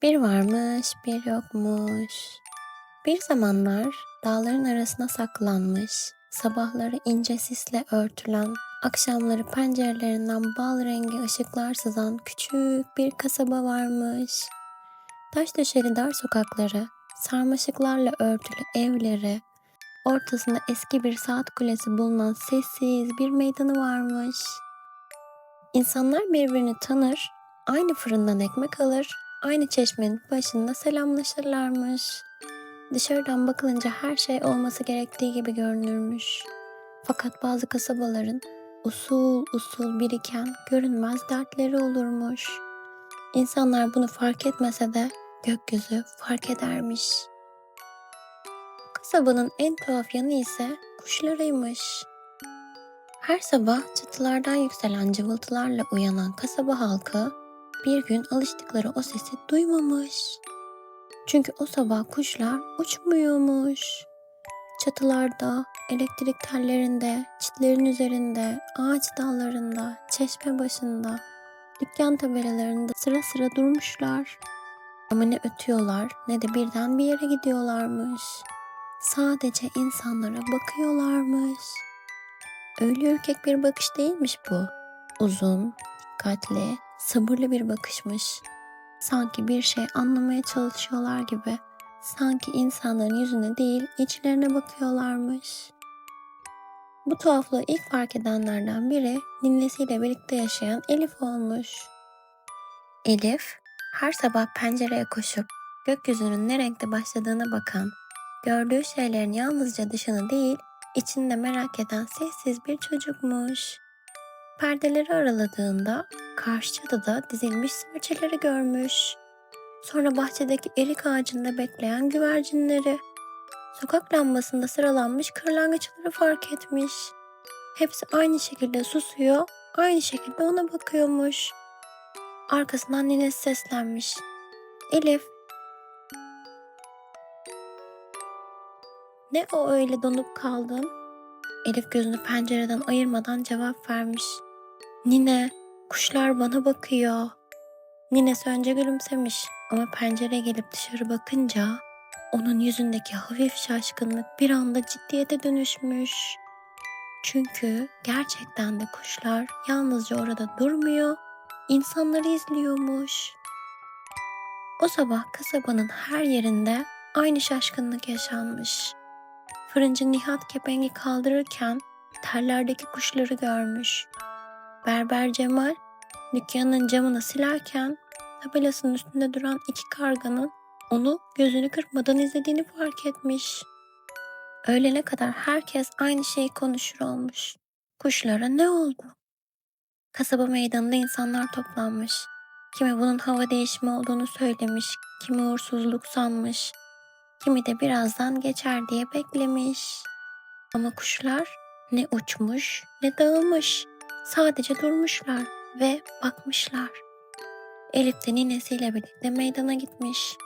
Bir varmış, bir yokmuş. Bir zamanlar dağların arasına saklanmış, sabahları ince sisle örtülen, akşamları pencerelerinden bal rengi ışıklar sızan küçük bir kasaba varmış. Taş döşeli dar sokakları, sarmaşıklarla örtülü evleri, ortasında eski bir saat kulesi bulunan sessiz bir meydanı varmış. İnsanlar birbirini tanır, aynı fırından ekmek alır, aynı çeşmenin başında selamlaşırlarmış. Dışarıdan bakılınca her şey olması gerektiği gibi görünürmüş. Fakat bazı kasabaların usul usul biriken görünmez dertleri olurmuş. İnsanlar bunu fark etmese de gökyüzü fark edermiş. Kasabanın en tuhaf yanı ise kuşlarıymış. Her sabah çatılardan yükselen cıvıltılarla uyanan kasaba halkı bir gün alıştıkları o sesi duymamış. Çünkü o sabah kuşlar uçmuyormuş. Çatılarda, elektrik tellerinde, çitlerin üzerinde, ağaç dallarında, çeşme başında, dükkan tabelalarında sıra sıra durmuşlar. Ama ne ötüyorlar ne de birden bir yere gidiyorlarmış. Sadece insanlara bakıyorlarmış. Öyle ürkek bir bakış değilmiş bu. Uzun, dikkatli, sabırlı bir bakışmış. Sanki bir şey anlamaya çalışıyorlar gibi. Sanki insanların yüzüne değil, içlerine bakıyorlarmış. Bu tuhaflığı ilk fark edenlerden biri ninesiyle birlikte yaşayan Elif olmuş. Elif, her sabah pencereye koşup gökyüzünün ne renkte başladığına bakan, gördüğü şeylerin yalnızca dışını değil, içini de merak eden sessiz bir çocukmuş. Perdeleri araladığında karşı çatıda dizilmiş serçeleri görmüş. Sonra bahçedeki erik ağacında bekleyen güvercinleri, sokak lambasında sıralanmış kırlangıçları fark etmiş. Hepsi aynı şekilde susuyor, aynı şekilde ona bakıyormuş. Arkasından ninesi seslenmiş. Elif, ne o öyle donup kaldın? Elif gözünü pencereden ayırmadan cevap vermiş. Nine, kuşlar bana bakıyor. Ninesi önce gülümsemiş ama pencereye gelip dışarı bakınca onun yüzündeki hafif şaşkınlık bir anda ciddiyete dönüşmüş. Çünkü gerçekten de kuşlar yalnızca orada durmuyor, insanları izliyormuş. O sabah kasabanın her yerinde aynı şaşkınlık yaşanmış. Fırıncı Nihat kepengi kaldırırken tellerdeki kuşları görmüş. Berber Cemal dükkanın camını silerken tabelasının üstünde duran iki karganın onu gözünü kırpmadan izlediğini fark etmiş. Öğlene kadar herkes aynı şeyi konuşur olmuş. Kuşlara ne oldu? Kasaba meydanında insanlar toplanmış. Kimi bunun hava değişimi olduğunu söylemiş, kimi uğursuzluk sanmış, kimi de birazdan geçer diye beklemiş. Ama kuşlar ne uçmuş ne dağılmış. Sadece durmuşlar ve bakmışlar. Elif de ninesiyle birlikte meydana gitmiş.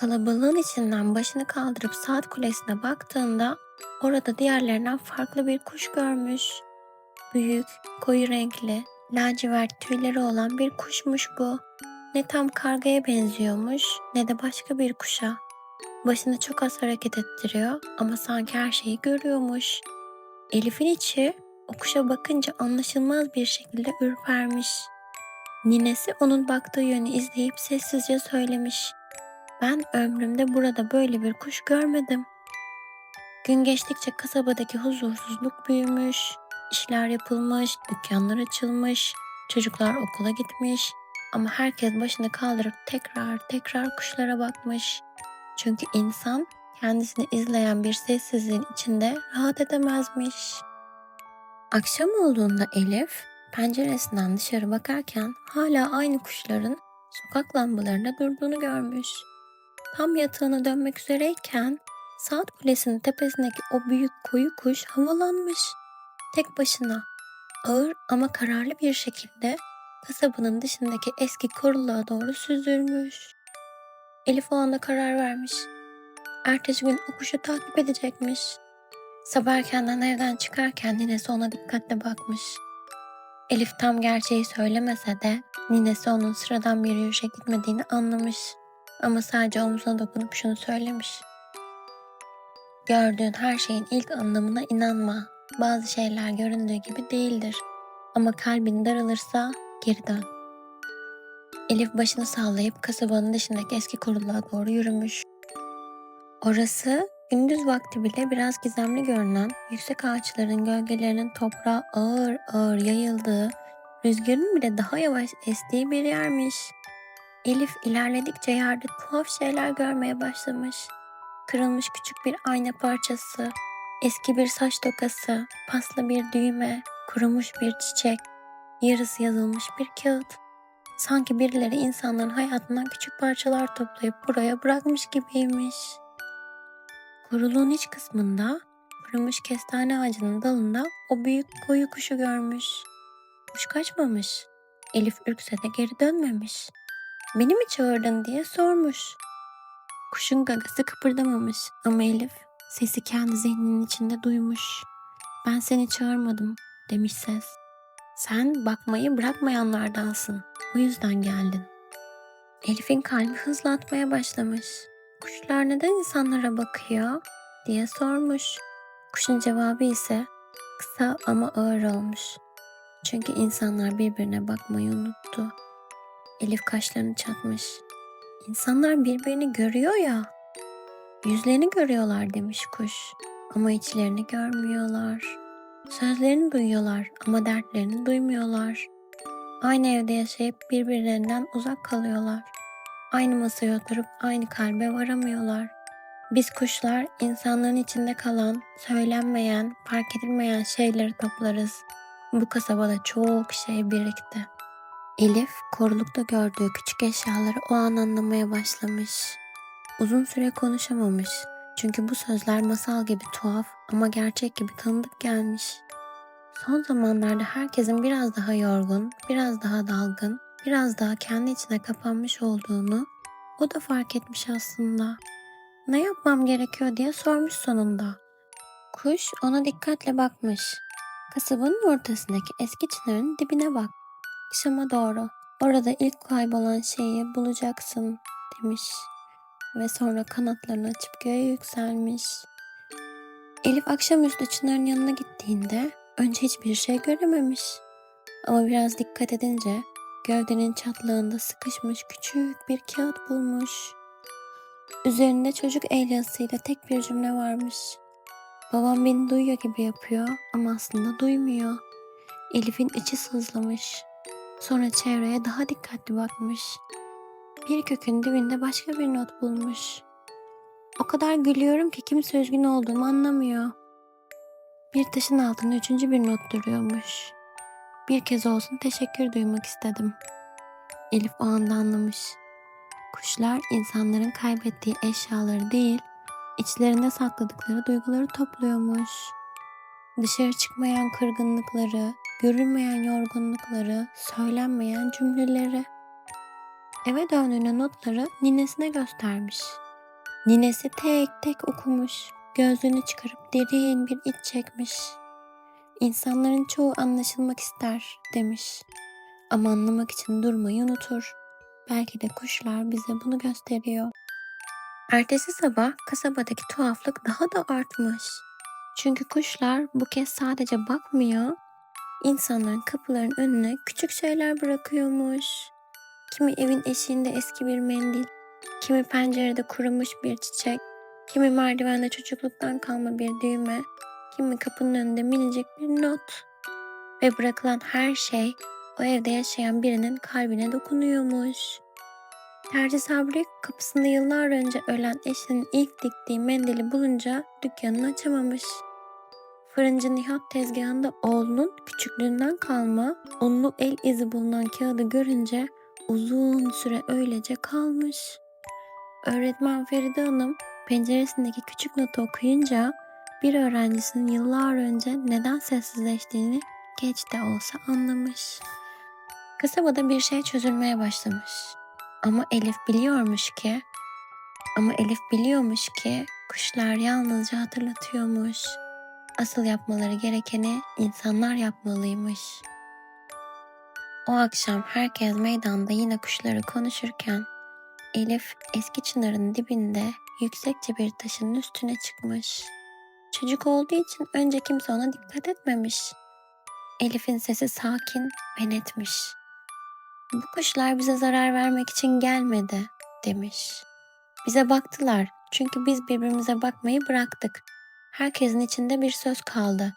Kalabalığın içinden başını kaldırıp saat kulesine baktığında orada diğerlerinden farklı bir kuş görmüş. Büyük, koyu renkli, lacivert tüyleri olan bir kuşmuş bu. Ne tam kargaya benziyormuş ne de başka bir kuşa. Başını çok az hareket ettiriyor ama sanki her şeyi görüyormuş. Elif'in içi o kuşa bakınca anlaşılmaz bir şekilde ürpermiş. Ninesi onun baktığı yönü izleyip sessizce söylemiş. Ben ömrümde burada böyle bir kuş görmedim. Gün geçtikçe kasabadaki huzursuzluk büyümüş. İşler yapılmış, dükkanlar açılmış, çocuklar okula gitmiş. Ama herkes başını kaldırıp tekrar tekrar kuşlara bakmış. Çünkü insan kendisini izleyen bir sessizliğin içinde rahat edemezmiş. Akşam olduğunda Elif penceresinden dışarı bakarken hala aynı kuşların sokak lambalarında durduğunu görmüş. Tam yatağına dönmek üzereyken saat kulesinin tepesindeki o büyük koyu kuş havalanmış. Tek başına ağır ama kararlı bir şekilde kasabanın dışındaki eski koruluğa doğru süzülmüş. Elif o anda karar vermiş. Ertesi gün o kuşu takip edecekmiş. Sabah erkenden evden çıkarken ninesi ona dikkatle bakmış. Elif tam gerçeği söylemese de ninesi onun sıradan bir yürüyüşe gitmediğini anlamış. Ama sadece omzuna dokunup şunu söylemiş. Gördüğün her şeyin ilk anlamına inanma. Bazı şeyler göründüğü gibi değildir. Ama kalbin daralırsa geri dön. Elif başını sallayıp kasabanın dışındaki eski kuruluğa doğru yürümüş. Orası gündüz vakti bile biraz gizemli görünen, yüksek ağaçların gölgelerinin toprağa ağır ağır yayıldığı, rüzgarın bile daha yavaş estiği bir yermiş. Elif ilerledikçe yerde tuhaf şeyler görmeye başlamış. Kırılmış küçük bir ayna parçası, eski bir saç tokası, paslı bir düğme, kurumuş bir çiçek, yarısı yazılmış bir kağıt. Sanki birileri insanların hayatından küçük parçalar toplayıp buraya bırakmış gibiymiş. Koruluğun iç kısmında kurumuş kestane ağacının dalında o büyük koyu kuşu görmüş. Kuş kaçmamış. Elif ürkse de geri dönmemiş. Beni mi çağırdın diye sormuş. Kuşun gagası kıpırdamamış ama Elif sesi kendi zihninin içinde duymuş. Ben seni çağırmadım demiş ses. Sen bakmayı bırakmayanlardansın. O yüzden geldin. Elif'in kalbi hızla atmaya başlamış. Kuşlar neden insanlara bakıyor diye sormuş. Kuşun cevabı ise kısa ama ağır olmuş. Çünkü insanlar birbirine bakmayı unuttu. Elif kaşlarını çatmış. İnsanlar birbirini görüyor ya. Yüzlerini görüyorlar demiş kuş. Ama içlerini görmüyorlar. Sözlerini duyuyorlar ama dertlerini duymuyorlar. Aynı evde yaşayıp birbirlerinden uzak kalıyorlar. Aynı masaya oturup aynı kalbe varamıyorlar. Biz kuşlar insanların içinde kalan, söylenmeyen, fark edilmeyen şeyleri toplarız. Bu kasabada çok şey birikti. Elif korulukta gördüğü küçük eşyaları o an anlamaya başlamış. Uzun süre konuşamamış. Çünkü bu sözler masal gibi tuhaf ama gerçek gibi tanıdık gelmiş. Son zamanlarda herkesin biraz daha yorgun, biraz daha dalgın, biraz daha kendi içine kapanmış olduğunu o da fark etmiş aslında. Ne yapmam gerekiyor diye sormuş sonunda. Kuş ona dikkatle bakmış. Kasabanın ortasındaki eski çınarın dibine bak. Akşama doğru orada ilk kaybolan şeyi bulacaksın demiş. Ve sonra kanatlarını açıp göğe yükselmiş. Elif akşamüstü Çınar'ın yanına gittiğinde önce hiçbir şey görememiş. Ama biraz dikkat edince gövdenin çatlağında sıkışmış küçük bir kağıt bulmuş. Üzerinde çocuk el yazısıyla tek bir cümle varmış. Babam beni duyuyor gibi yapıyor ama aslında duymuyor. Elif'in içi sızlamış. Sonra çevreye daha dikkatli bakmış. Bir kökün dibinde başka bir not bulmuş. O kadar gülüyorum ki kimse üzgün olduğumu anlamıyor. Bir taşın altında üçüncü bir not duruyormuş. Bir kez olsun teşekkür duymak istedim. Elif o anda anlamış. Kuşlar insanların kaybettiği eşyaları değil, içlerinde sakladıkları duyguları topluyormuş. Dışarı çıkmayan kırgınlıkları, görülmeyen yorgunlukları, söylenmeyen cümleleri. Eve döndüğünde notları ninesine göstermiş. Ninesi tek tek okumuş, gözlüğünü çıkarıp derin bir iç çekmiş. İnsanların çoğu anlaşılmak ister demiş. Ama anlamak için durmayı unutur. Belki de kuşlar bize bunu gösteriyor. Ertesi sabah kasabadaki tuhaflık daha da artmış. Çünkü kuşlar bu kez sadece bakmıyor, insanların kapıların önüne küçük şeyler bırakıyormuş. Kimi evin eşiğinde eski bir mendil, kimi pencerede kurumuş bir çiçek, kimi merdivende çocukluktan kalma bir düğme, kimi kapının önünde minicik bir not. Ve bırakılan her şey o evde yaşayan birinin kalbine dokunuyormuş. Terzi Sabri kapısında yıllar önce ölen eşinin ilk diktiği mendili bulunca dükkanını açamamış. Fırıncı Nihat tezgahında oğlunun küçüklüğünden kalma unlu el izi bulunan kağıdı görünce uzun süre öylece kalmış. Öğretmen Feride Hanım penceresindeki küçük notu okuyunca bir öğrencisinin yıllar önce neden sessizleştiğini geç de olsa anlamış. Kasabada bir şey çözülmeye başlamış. Ama Elif biliyormuş ki kuşlar yalnızca hatırlatıyormuş. Asıl yapmaları gerekeni insanlar yapmalıymış. O akşam herkes meydanda yine kuşları konuşurken Elif eski çınarın dibinde yüksekçe bir taşın üstüne çıkmış. Çocuk olduğu için önce kimse ona dikkat etmemiş. Elif'in sesi sakin ve netmiş. "Bu kuşlar bize zarar vermek için gelmedi," demiş. "Bize baktılar çünkü biz birbirimize bakmayı bıraktık. Herkesin içinde bir söz kaldı.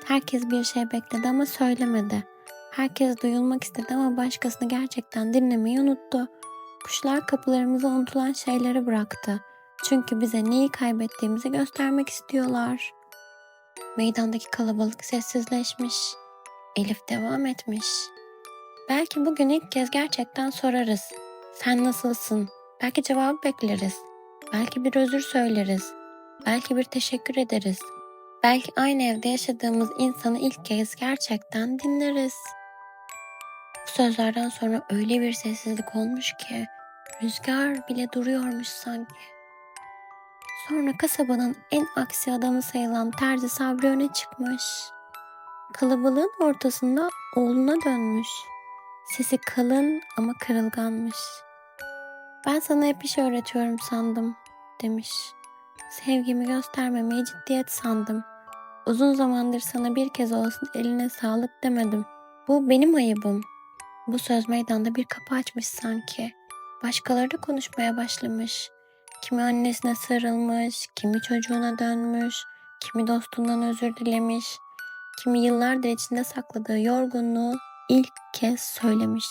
Herkes bir şey bekledi ama söylemedi. Herkes duyulmak istedi ama başkasını gerçekten dinlemeyi unuttu. Kuşlar kapılarımıza unutulan şeyleri bıraktı. Çünkü bize neyi kaybettiğimizi göstermek istiyorlar." Meydandaki kalabalık sessizleşmiş. Elif devam etmiş. "Belki bugün ilk kez gerçekten sorarız. Sen nasılsın? Belki cevabı bekleriz. Belki bir özür söyleriz. Belki bir teşekkür ederiz. Belki aynı evde yaşadığımız insanı ilk kez gerçekten dinleriz." Bu sözlerden sonra öyle bir sessizlik olmuş ki rüzgar bile duruyormuş sanki. Sonra kasabanın en aksi adamı sayılan Terzi Sabri öne çıkmış. Kalabalığın ortasında oğluna dönmüş. Sesi kalın ama kırılganmış. "Ben sana hep iş öğretiyorum sandım," demiş. "Sevgimi göstermemeyi ciddiyet sandım. Uzun zamandır sana bir kez olsun eline sağlık demedim. Bu benim ayıbım." Bu söz meydanda bir kapı açmış sanki. Başkaları da konuşmaya başlamış. Kimi annesine sarılmış, kimi çocuğuna dönmüş, kimi dostundan özür dilemiş, kimi yıllardır içinde sakladığı yorgunluğu ilk kez söylemiş.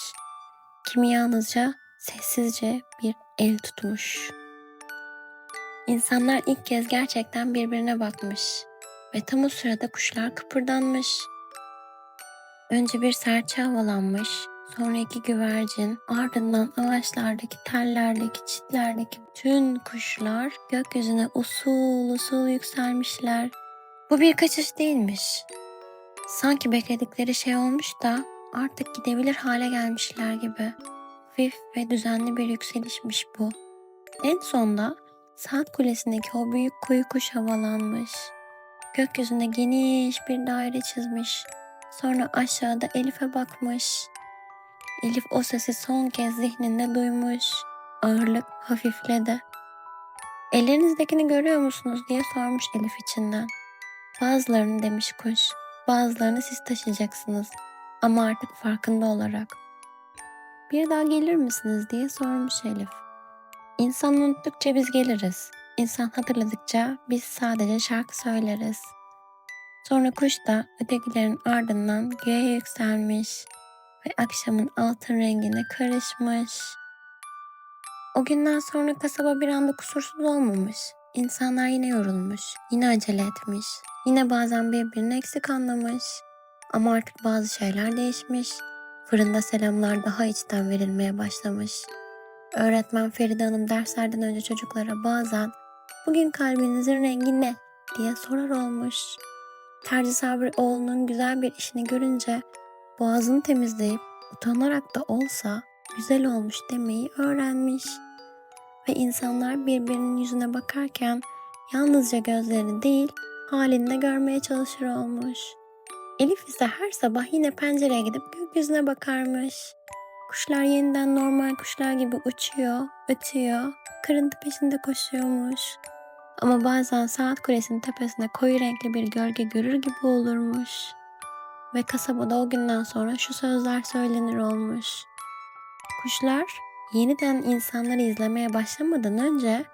Kimi yalnızca sessizce bir el tutmuş. İnsanlar ilk kez gerçekten birbirine bakmış ve tam o sırada kuşlar kıpırdanmış. Önce bir serçe havalanmış, sonra iki güvercin, ardından ağaçlardaki, tellerdeki, çitlerdeki bütün kuşlar gökyüzüne usul usul yükselmişler. Bu bir kaçış değilmiş. Sanki bekledikleri şey olmuş da artık gidebilir hale gelmişler gibi. Hafif ve düzenli bir yükselişmiş bu. En sonda saat kulesindeki o büyük koyu kuş havalanmış. Gökyüzünde geniş bir daire çizmiş. Sonra aşağıda Elif'e bakmış. Elif o sesi son kez zihninde duymuş. Ağırlık hafifledi. "Ellerinizdekini görüyor musunuz?" diye sormuş Elif içinden. "Bazılarını," demiş kuş. "Bazılarını siz taşıyacaksınız. Ama artık farkında olarak." "Bir daha gelir misiniz?" diye sormuş Elif. "İnsan unuttukça biz geliriz. İnsan hatırladıkça biz sadece şarkı söyleriz." Sonra kuş da ötekilerin ardından göğe yükselmiş ve akşamın altın rengine karışmış. O günden sonra kasaba bir anda kusursuz olmamış. İnsanlar yine yorulmuş, yine acele etmiş, yine bazen birbirini eksik anlamış. Ama artık bazı şeyler değişmiş. Fırında selamlar daha içten verilmeye başlamış. Öğretmen Feride Hanım derslerden önce çocuklara bazen "Bugün kalbinizin rengi ne?" diye sorar olmuş. Terzi Sabri oğlunun güzel bir işini görünce boğazını temizleyip utanarak da olsa güzel olmuş demeyi öğrenmiş. Ve insanlar birbirinin yüzüne bakarken yalnızca gözlerini değil halini de görmeye çalışır olmuş. Elif ise her sabah yine pencereye gidip gökyüzüne bakarmış. Kuşlar yeniden normal kuşlar gibi uçuyor, ötüyor, kırıntı peşinde koşuyormuş. Ama bazen saat kulesinin tepesinde koyu renkli bir gölge görür gibi olurmuş. Ve kasabada o günden sonra şu sözler söylenir olmuş. Kuşlar yeniden insanları izlemeye başlamadan önce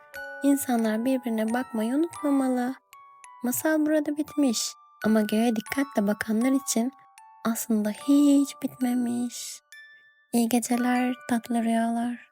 insanlar birbirine bakmayı unutmamalı. Masal burada bitmiş ama göğe dikkatle bakanlar için aslında hiç bitmemiş. İyi geceler, tatlı rüyalar.